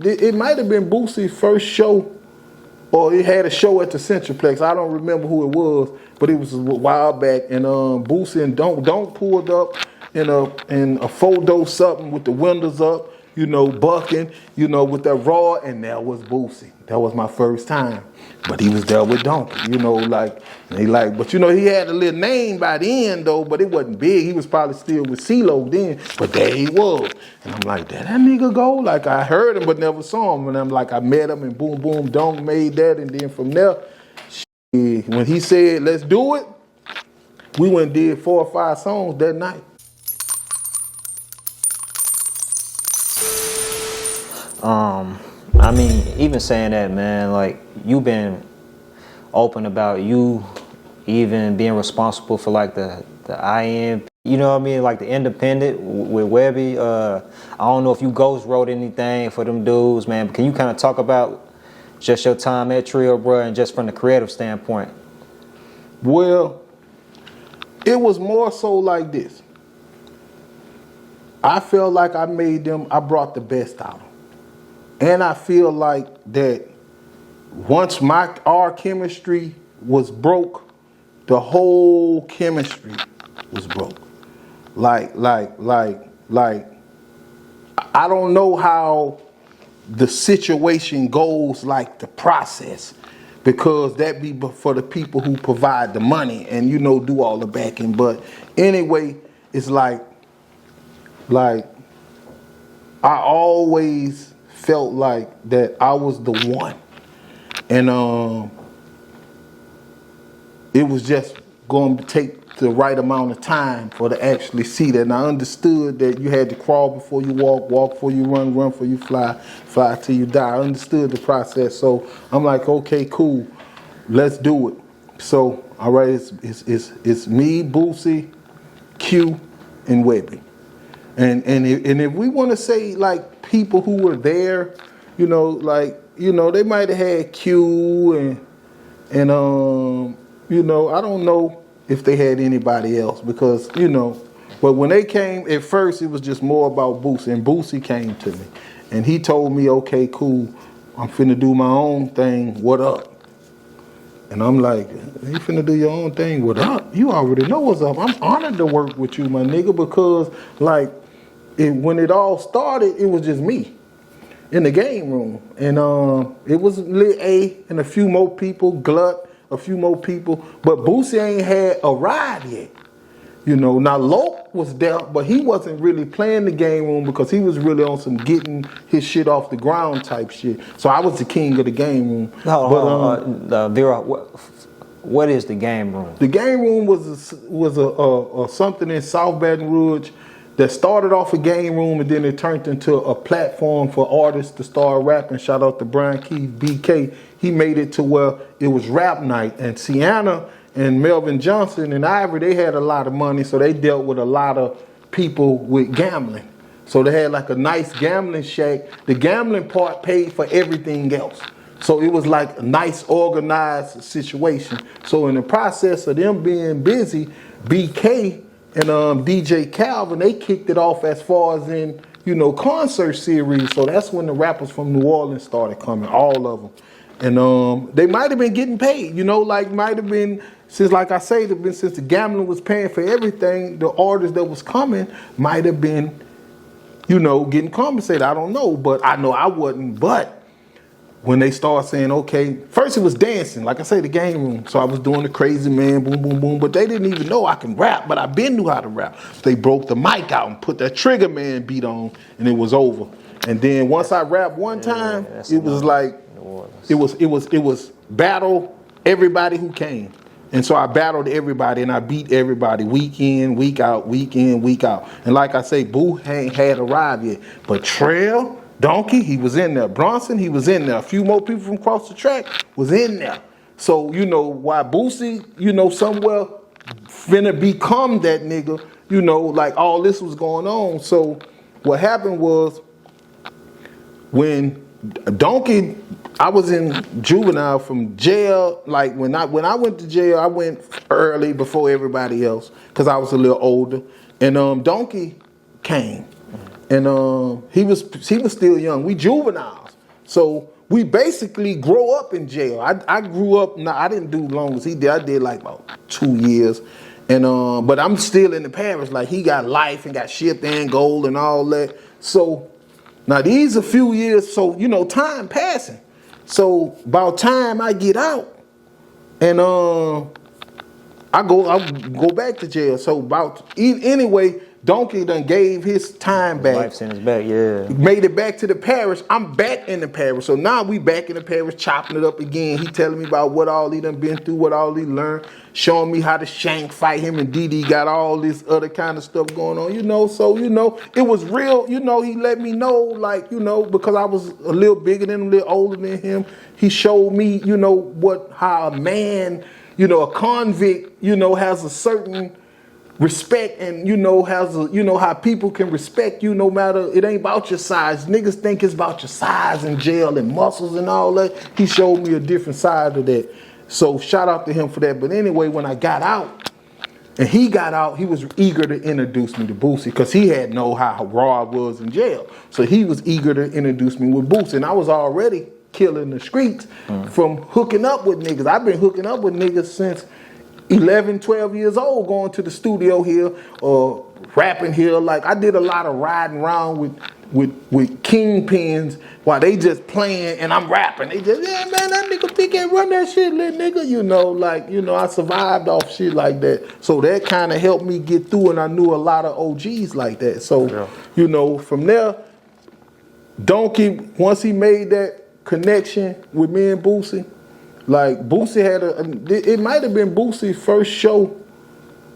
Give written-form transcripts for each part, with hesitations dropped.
It might have been Boosie's first show, or he had a show at the Centralplex. I don't remember who it was, but it was a while back. And Boosie and Don't pulled up in a photo something with the windows up, you know, bucking, you know, with that raw, and that was Boosie. That was my first time. But he was there with Donkey, you know, like, but you know, he had a little name by the end though, but it wasn't big. He was probably still with CeeLo then, but there he was. And I'm like, did that nigga go? Like, I heard him but never saw him. And I'm like, I met him and boom, boom, Donk made that. And then from there, when he said, let's do it, we went and did 4 or 5 songs that night. I mean, even saying that, man, like, you've been open about you even being responsible for like the IM, you know what I mean, like the independent with Webby. I don't know if you ghost wrote anything for them dudes, man, but can you kind of talk about just your time at Trill, bro, and just from the creative standpoint? Well, it was more so like this. I felt like I brought the best out of them. And I feel like that once our chemistry was broke, the whole chemistry was broke. Like, I don't know how the situation goes, like the process, because that be for the people who provide the money and, you know, do all the backing. But anyway, it's like I always felt like that I was the one. And it was just going to take the right amount of time for to actually see that. And I understood that you had to crawl before you walk, walk before you run, run before you fly, fly till you die. I understood the process. So I'm like, okay, cool, let's do it. So, all right, it's me, Boosie, Q, and Webby. And if we want to say like people who were there, you know, like, you know, they might have had Q and you know, I don't know if they had anybody else because, you know, but when they came, at first it was just more about Boosie, and Boosie came to me and he told me, okay, cool, I'm finna do my own thing, what up? And I'm like, you finna do your own thing, what up? You already know what's up. I'm honored to work with you, my nigga, because like, when it all started, it was just me in the game room. And it was Lil A and a few more people, Glut, a few more people, but Boosie ain't had a ride yet. You know, now Loke was there, but he wasn't really playing the game room because he was really on some getting his shit off the ground type shit. So I was the king of the game room. Vera, what is the game room? The game room was a something in South Baton Rouge that started off a game room and then it turned into a platform for artists to start rapping. Shout out to Brian Keith, BK. He made it to where it was rap night. And Sienna and Melvin Johnson and Ivory, they had a lot of money, so they dealt with a lot of people with gambling. So they had like a nice gambling shack. The gambling part paid for everything else. So it was like a nice organized situation. So in the process of them being busy, BK and DJ Calvin, they kicked it off as far as in, you know, concert series. So that's when the rappers from New Orleans started coming, all of them. And they might have been getting paid, you know, like might have been, since like I say, since the gambling was paying for everything, the artists that was coming might have been, you know, getting compensated. I don't know, but I know I wasn't. But when they start saying, okay, first it was dancing, like I say, the game room. So I was doing the crazy man, boom, boom, boom. But they didn't even know I can rap, but I been knew how to rap. They broke the mic out and put that Trigger Man beat on, and it was over. And then once I rapped one time, it was like, it was battle everybody who came. And so I battled everybody and I beat everybody week in, week out, week in, week out. And like I say, Boo ain't had arrived yet. But Trill, Donkey, he was in there. Bronson, he was in there. A few more people from across the track was in there. So, you know, why Boosie, you know, somewhere finna become that nigga, you know, like all this was going on. So what happened was when Donkey, I was in juvenile from jail. Like when I went to jail, I went early before everybody else because I was a little older. And Donkey came. And he was still young. We juveniles. So we basically grow up in jail. I grew up. Now I didn't do long as he did. I did like about 2 years, and but I'm still in the parish. Like he got life and got shipped and gold and all that. So now these a few years. So you know, time passing. So about time I get out, and I go back to jail. So anyway, Donkey done gave his time back. Life sentence back, yeah. Made it back to the parish. I'm back in the parish. So now we back in the parish, chopping it up again. He telling me about what all he done been through, what all he learned, showing me how to shank fight. Him and Didi got all this other kind of stuff going on, you know. So, you know, it was real, you know, he let me know, like, you know, because I was a little bigger than him, a little older than him. He showed me, you know, how a man, you know, a convict, you know, has a certain respect, and you know how people can respect you no matter, it ain't about your size. Niggas think it's about your size in jail and muscles and all that. He showed me a different side of that. So shout out to him for that. But anyway, when I got out and he got out, he was eager to introduce me to Boosie because he had know how raw I was in jail. So he was eager to introduce me with Boosie, and I was already killing the streets from hooking up with niggas. I've been hooking up with niggas since 11, 12 years old, going to the studio here or rapping here. Like I did a lot of riding around with kingpins while they just playing and I'm rapping. They just, yeah, man, that nigga think can't run that shit, little nigga. You know, like, you know, I survived off shit like that. So that kind of helped me get through, and I knew a lot of OGs like that. So, yeah, you know, from there, Donkey, once he made that connection with me and Boosie, like Boosie had it might have been Boosie's first show,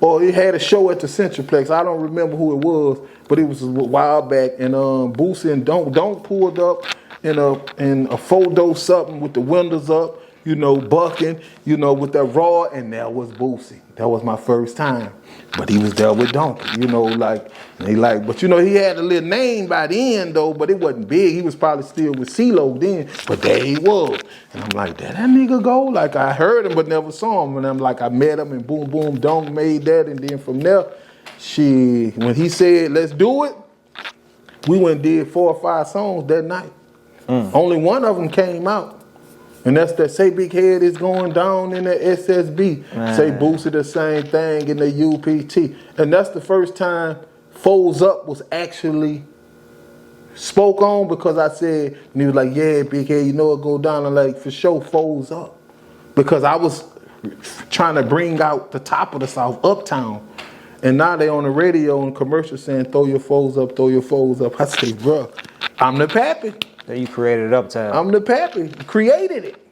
or he had a show at the Centralplex. I don't remember who it was, but it was a while back. And Boosie and Don't pulled up in a photo something with the windows up, you know, bucking, you know, with that raw, and that was Boosie. That was my first time. But he was there with Donkey, you know, like, and he like, but you know, he had a little name by the end though, but it wasn't big. He was probably still with CeeLo then, but there he was. And I'm like, did that nigga go? Like, I heard him but never saw him. And I'm like, I met him, and boom, boom, Donk made that. And then from there, when he said, let's do it, we went and did 4 or 5 songs that night. Only one of them came out. And that's that Say Big Head is going down in the SSB. Man. Say Boosie the same thing in the UPT. And that's the first time Foes Up was actually spoke on, because I said, and he was like, yeah, Big Head, you know it go down. And like, for sure, Foes Up. Because I was trying to bring out the top of the South, Uptown. And now they on the radio and commercial saying, throw your foes up, throw your foes up. I say, bruh, I'm the pappy. That you created Uptown. I'm the pappy. Created it.